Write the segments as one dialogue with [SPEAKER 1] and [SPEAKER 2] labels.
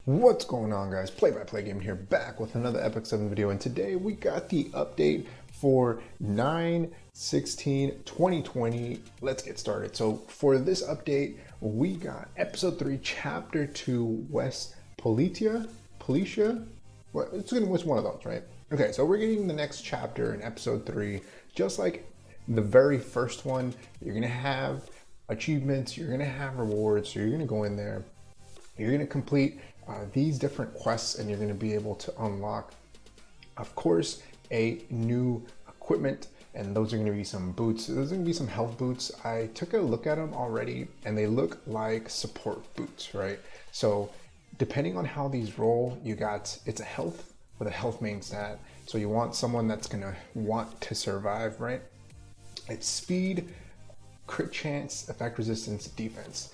[SPEAKER 1] What's going on, guys? Play-by-play game here, back with another Epic 7 video, and today we got the update for 9/16/2020. Let's get started. So for this update, we got episode 3, chapter 2, West Policia? Well, it's one of those, right? Okay, so we're getting the next chapter in episode 3, just like the very first one. You're gonna have achievements, you're gonna have rewards, so you're gonna go in there, you're going to complete these different quests, and you're going to be able to unlock, of course, a new equipment, and those are going to be some boots. Those are going to be some health boots. I took a look at them already, and they look like support boots, right? So depending on how these roll, it's a health with a health main stat. So you want someone that's going to want to survive, right? It's speed, crit chance, effect resistance, defense.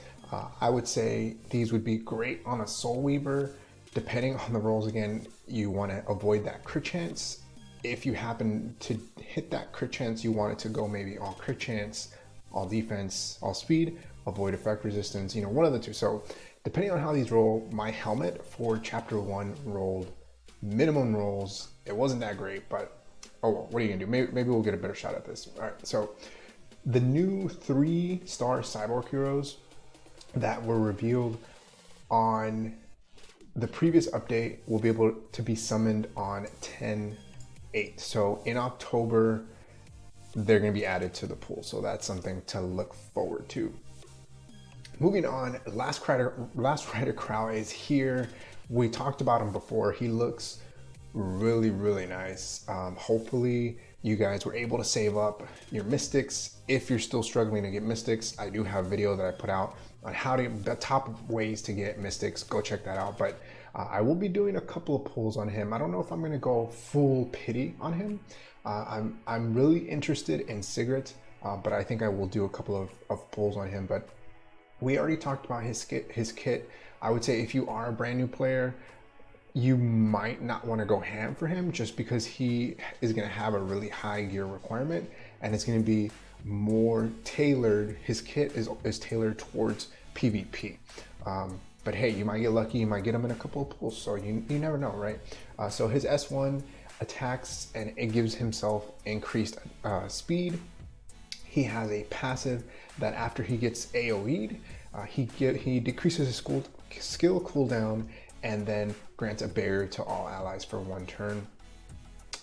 [SPEAKER 1] I would say these would be great on a Soul Weaver. Depending on the rolls, again, you want to avoid that crit chance. If you happen to hit that crit chance, you want it to go maybe all crit chance, all defense, all speed, avoid effect resistance, one of the two. So depending on how these roll, my helmet for chapter 1 rolled minimum rolls. It wasn't that great, but oh well, what are you gonna do? Maybe we'll get a better shot at this. All right, so the new 3-star cyborg heroes that were revealed on the previous update will be able to be summoned on 10/8. So in October, they're going to be added to the pool. So that's something to look forward to. Moving on, Last Rider Krau is here. We talked about him before. He looks really, really nice. Hopefully you guys were able to save up your mystics. If you're still struggling to get mystics, I do have a video that I put out on the top ways to get mystics. Go check that out. But I will be doing a couple of pulls on him. I don't know if I'm going to go full pity on him. I'm really interested in Sigrid, but I think I will do a couple of pulls on him. But we already talked about his kit. I would say if you are a brand new player, you might not want to go ham for him, just because he is going to have a really high gear requirement, and it's going to be more tailored. His kit is tailored towards PvP. But hey, you might get lucky, you might get him in a couple of pulls, so you never know, right? So his S1 attacks, and it gives himself increased speed. He has a passive that after he gets AoE'd, he decreases his skill cooldown, and then grants a barrier to all allies for 1 turn.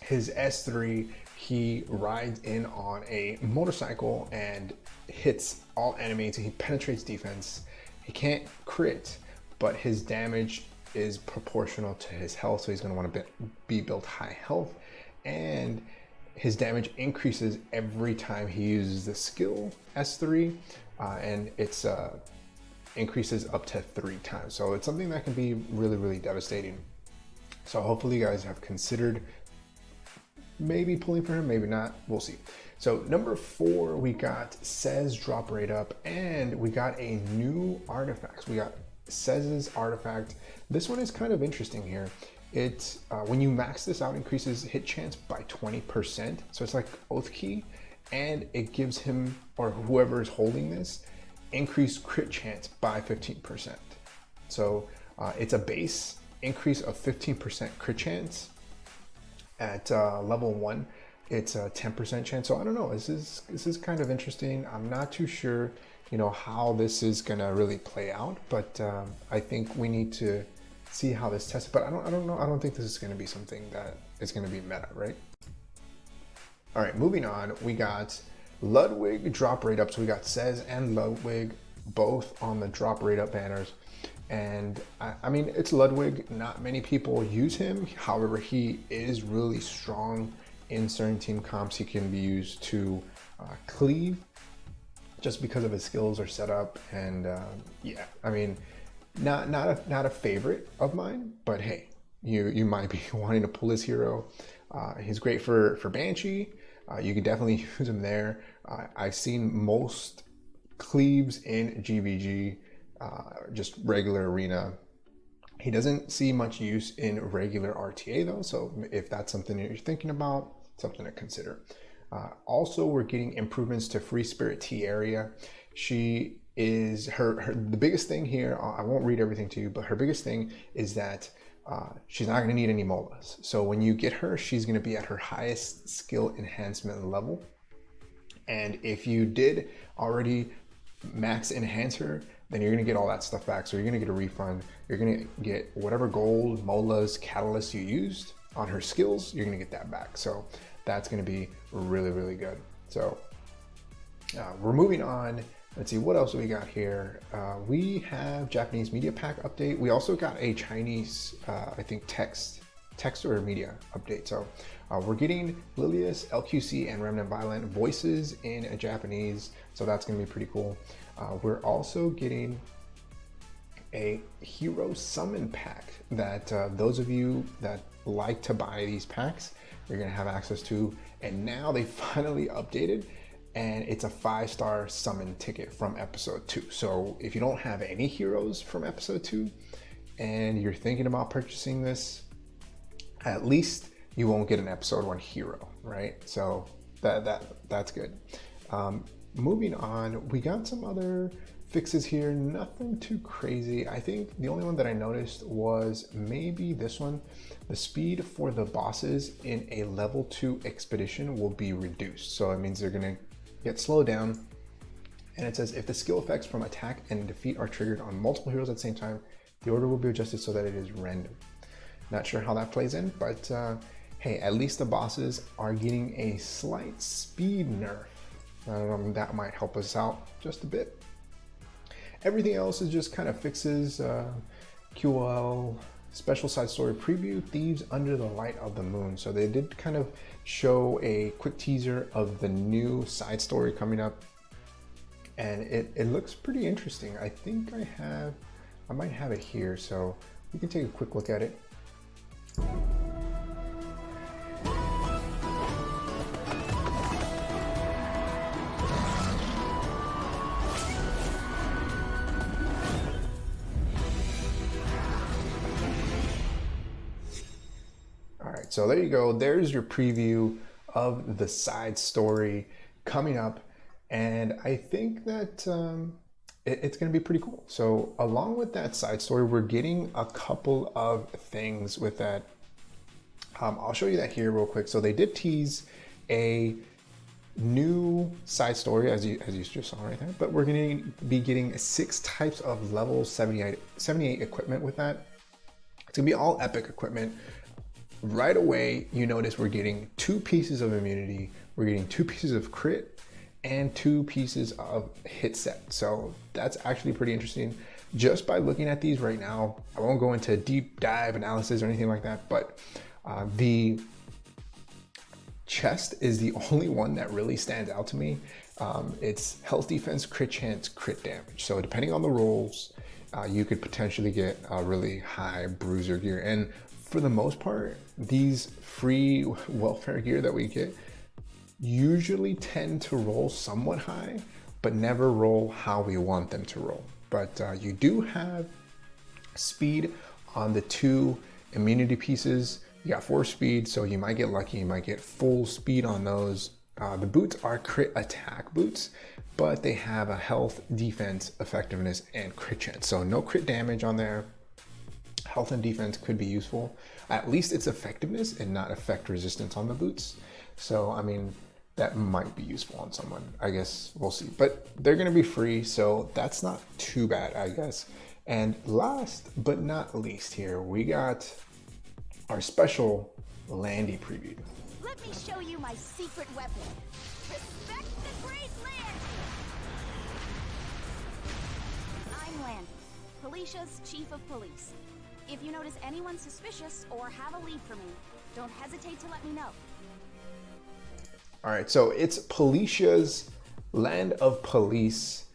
[SPEAKER 1] His S3, he rides in on a motorcycle and hits all enemies. He penetrates defense. He can't crit, but his damage is proportional to his health, so he's going to want to be built high health, and his damage increases every time he uses the skill S3, and it's increases up to 3 times. So it's something that can be really, really devastating. So hopefully you guys have considered maybe pulling for him, maybe not, we'll see. So number 4, we got Sez drop rate up, and we got a new artifact. We got Sez's artifact. This one is kind of interesting here. It when you max this out, increases hit chance by 20%. So it's like Oath Key, and it gives him, or whoever is holding this, increased crit chance by 15%. So it's a base increase of 15% crit chance. At level 1, it's a 10% chance. So I don't know, this is kind of interesting. I'm not too sure, how this is gonna really play out, but I think we need to see how this tests. But I don't know. I don't think this is gonna be something that is gonna be meta, right? All right, moving on, we got Ludwig drop rate up. So we got Sez and Ludwig both on the drop rate up banners. And I mean, it's Ludwig. Not many people use him. However, he is really strong in certain team comps. He can be used to cleave just because of his skills are set up. And yeah, I mean, not a favorite of mine, but hey, you might be wanting to pull his hero. He's great for Banshee. You can definitely use him there. I've seen most cleaves in GVG, just regular arena. He doesn't see much use in regular RTA though, so if that's something that you're thinking about, something to consider. Also, we're getting improvements to Free Spirit Tieria. She is the biggest thing here. I won't read everything to you, but her biggest thing is that she's not going to need any molas. So when you get her, she's going to be at her highest skill enhancement level. And if you did already max enhance her, then you're going to get all that stuff back. So you're going to get a refund. You're going to get whatever gold, molas, catalysts you used on her skills, you're going to get that back. So that's going to be really, really good. So we're moving on. Let's see, what else do we got here? We have Japanese media pack update. We also got a Chinese, I think text or media update. So we're getting Lilius, LQC, and Remnant Violent voices in Japanese. So that's gonna be pretty cool. We're also getting a hero summon pack that those of you that like to buy these packs, you're gonna have access to. And now they finally updated, and it's a 5-star summon ticket from episode 2. So if you don't have any heroes from episode 2 and you're thinking about purchasing this, at least you won't get an episode 1 hero, right? So that's good. Moving on, we got some other fixes here, nothing too crazy. I think the only one that I noticed was maybe this one. The speed for the bosses in a level 2 expedition will be reduced. So it means they're gonna get slowed down. And it says if the skill effects from attack and defeat are triggered on multiple heroes at the same time, the order will be adjusted so that it is random. Not sure how that plays in, but hey, at least the bosses are getting a slight speed nerf. That might help us out just a bit. Everything else is just kind of fixes. QOL, special side story preview, Thieves Under the Light of the Moon. So they did kind of show a quick teaser of the new side story coming up, and it looks pretty interesting. I think I might have it here, so we can take a quick look at it. So there you go. There's your preview of the side story coming up. And I think that it's going to be pretty cool. So along with that side story, we're getting a couple of things with that. I'll show you that here real quick. So they did tease a new side story, as you just saw right there, but we're going to be getting 6 types of level 78 equipment with that. It's going to be all epic equipment. Right away, you notice we're getting 2 pieces of immunity, we're getting 2 pieces of crit, and 2 pieces of hit set. So that's actually pretty interesting. Just by looking at these right now, I won't go into deep dive analysis or anything like that, but the chest is the only one that really stands out to me. It's health defense, crit chance, crit damage. So depending on the rolls, you could potentially get a really high bruiser gear. And for the most part, these free welfare gear that we get usually tend to roll somewhat high, but never roll how we want them to roll. But you do have speed on the 2 immunity pieces. You got 4 speed, so you might get lucky, you might get full speed on those. The boots are crit attack boots, but they have a health, defense, effectiveness, and crit chance. So no crit damage on there. Health and defense could be useful. At least it's effectiveness and not effect resistance on the boots. So, I mean, that might be useful on someone. I guess we'll see. But they're going to be free, so that's not too bad, I guess. And last but not least here, we got our special Landy Preview.
[SPEAKER 2] Let me show you my secret weapon. Respect the great Landy! I'm Landy, Felicia's chief of police. If you notice anyone suspicious or have a lead for me, don't hesitate to let me know.
[SPEAKER 1] All right, so it's Felicia's Land of Police,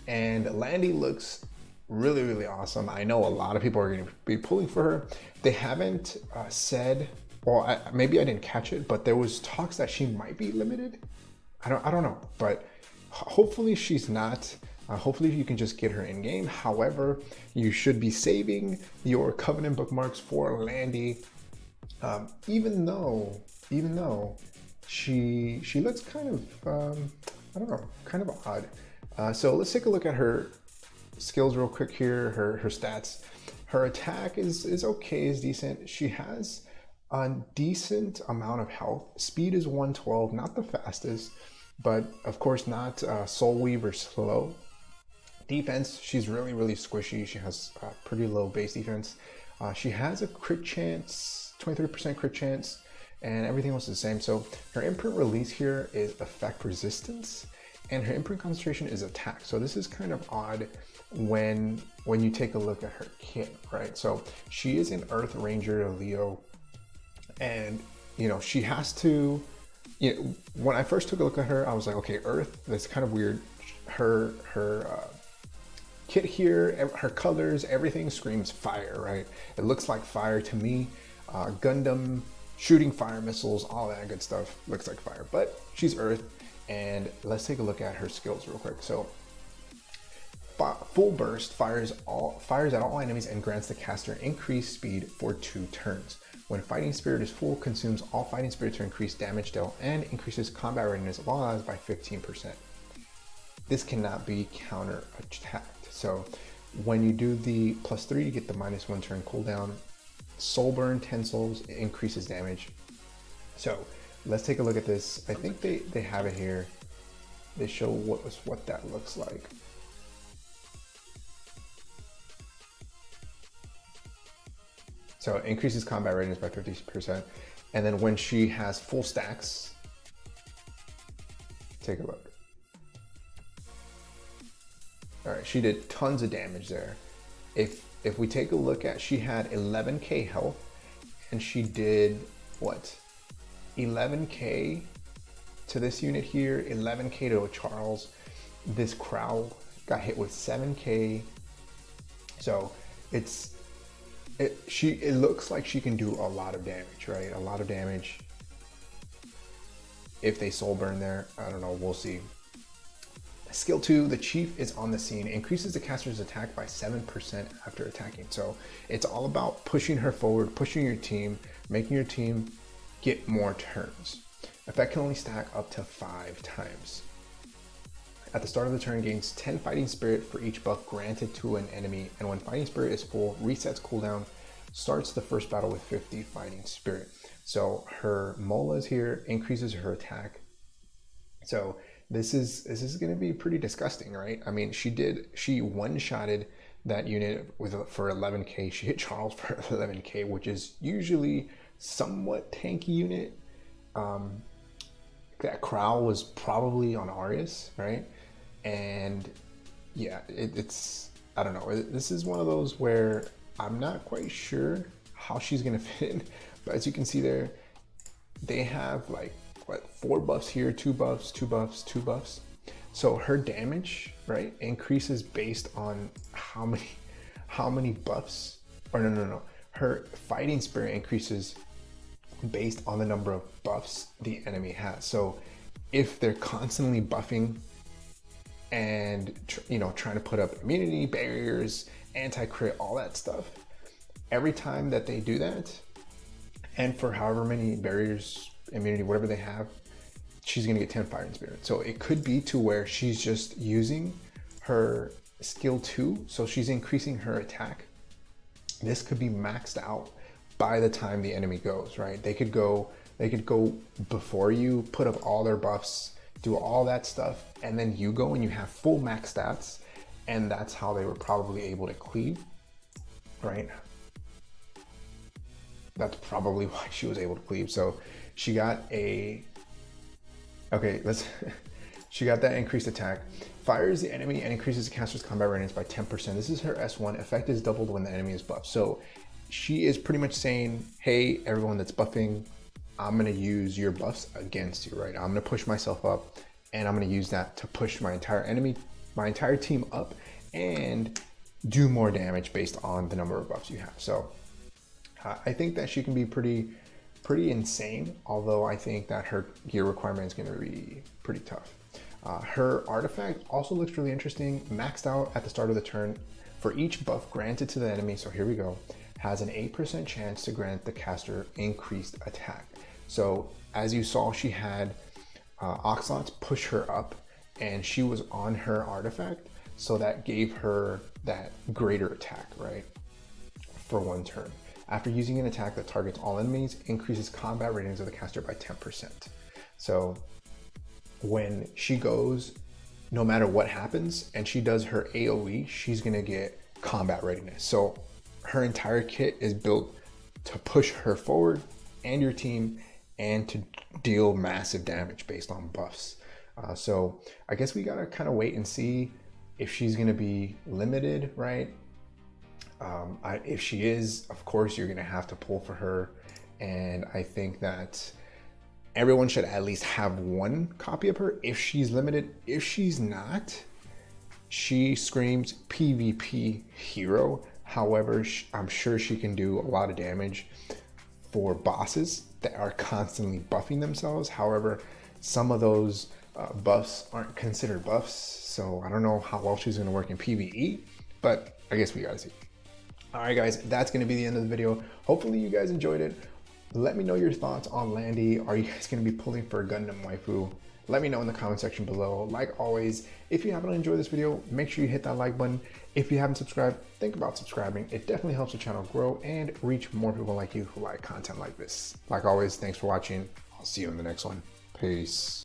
[SPEAKER 1] and Landy looks really, really awesome. I know a lot of people are going to be pulling for her. They haven't said, or maybe I didn't catch it, but there was talks that she might be limited. I don't know, but hopefully she's not. Hopefully you can just get her in game. However, you should be saving your Covenant bookmarks for Landy. Even though she looks kind of I don't know, kind of odd. So let's take a look at her skills real quick here, her stats. Her attack is okay, is decent. She has a decent amount of health. Speed is 112, not the fastest, but of course not Soul Weaver slow. Defense, she's really squishy. She has a pretty low base defense. She has a crit chance, 23% crit chance, and everything else is the same. So her imprint release here is effect resistance, and her imprint concentration is attack. So this is kind of odd when you take a look at her kit, right? So she is an Earth Ranger Leo, and you know, she has to, you know, when I first took a look at her, I was like, okay, Earth, that's kind of weird. Her kit here, her colors, everything screams fire, right? It looks like fire to me. Gundam, shooting fire missiles, all that good stuff looks like fire, but she's Earth. And let's take a look at her skills real quick. So full burst fires at all enemies and grants the caster increased speed for 2 turns. When fighting spirit is full, consumes all fighting spirit to increase damage dealt and increases combat readiness of all allies by 15%. This cannot be counter attacked. So when you do the +3, you get the -1 turn cooldown. Soul burn 10 souls, it increases damage. So let's take a look at this. I think they have it here. They show what that looks like. So it increases combat readiness by 50%. And then when she has full stacks, take a look. All right, she did tons of damage there. If we take a look at, she had 11k health, and she did what? 11k to this unit here, 11k to a Charles. This Krau got hit with 7k. So it looks like she can do a lot of damage, right? A lot of damage. If they soul burn there, I don't know, we'll see. Skill 2, the Chief is on the scene, increases the caster's attack by 7% after attacking. So it's all about pushing her forward, pushing your team, making your team get more turns. Effect can only stack up to 5 times. At the start of the turn, gains 10 fighting spirit for each buff granted to an enemy, and when fighting spirit is full, resets cooldown, starts the first battle with 50 fighting spirit. So her Molas here increases her attack. So this is going to be pretty disgusting, right? I mean, she one-shotted that unit for 11k. She hit Charles for 11k, which is usually somewhat tanky unit. That Krau was probably on Arius, right? And yeah, it's I don't know. This is one of those where I'm not quite sure how she's gonna fit in, but as you can see there, they have like what, 4 buffs here, 2 buffs, 2 buffs, 2 buffs. So her damage, right, increases based on how many buffs, or no. Her fighting spirit increases based on the number of buffs the enemy has. So if they're constantly buffing and trying to put up immunity, barriers, anti-crit, all that stuff, every time that they do that, and for however many barriers, immunity, whatever they have, she's gonna get 10 fighting spirit. So it could be to where she's just using her skill 2, so she's increasing her attack. This could be maxed out by the time the enemy goes, right? They could go before you, put up all their buffs, do all that stuff, and then you go and you have full max stats, and that's how they were probably able to cleave, right? That's probably why she was able to cleave. So she got she got that increased attack. Fires the enemy and increases the caster's combat readiness by 10%. This is her S1. Effect is doubled when the enemy is buffed. So she is pretty much saying, hey, everyone that's buffing, I'm gonna use your buffs against you, right? I'm gonna push myself up, and I'm gonna use that to push my entire team up and do more damage based on the number of buffs you have. So I think that she can be pretty insane, although I think that her gear requirement is going to be pretty tough. Her artifact also looks really interesting. Maxed out at the start of the turn. For each buff granted to the enemy, so here we go, has an 8% chance to grant the caster increased attack. So as you saw, she had Oxlots push her up, and she was on her artifact, so that gave her that greater attack, right? For 1 turn. After using an attack that targets all enemies, increases combat ratings of the caster by 10%. So when she goes, no matter what happens, and she does her AoE, she's gonna get combat readiness. So her entire kit is built to push her forward and your team, and to deal massive damage based on buffs. So I guess we gotta kind of wait and see if she's gonna be limited, right? If she is, of course, you're gonna have to pull for her. And I think that everyone should at least have 1 copy of her if she's limited. If she's not, she screams PvP hero. However, I'm sure she can do a lot of damage for bosses that are constantly buffing themselves. However, some of those buffs aren't considered buffs, so I don't know how well she's gonna work in PvE, but I guess we gotta see. All right, guys, that's gonna be the end of the video. Hopefully you guys enjoyed it. Let me know your thoughts on Landy. Are you guys gonna be pulling for a Gundam waifu? Let me know in the comment section below. Like always, if you happen to enjoy this video, make sure you hit that like button. If you haven't subscribed, think about subscribing. It definitely helps the channel grow and reach more people like you who like content like this. Like always, thanks for watching. I'll see you in the next one. Peace.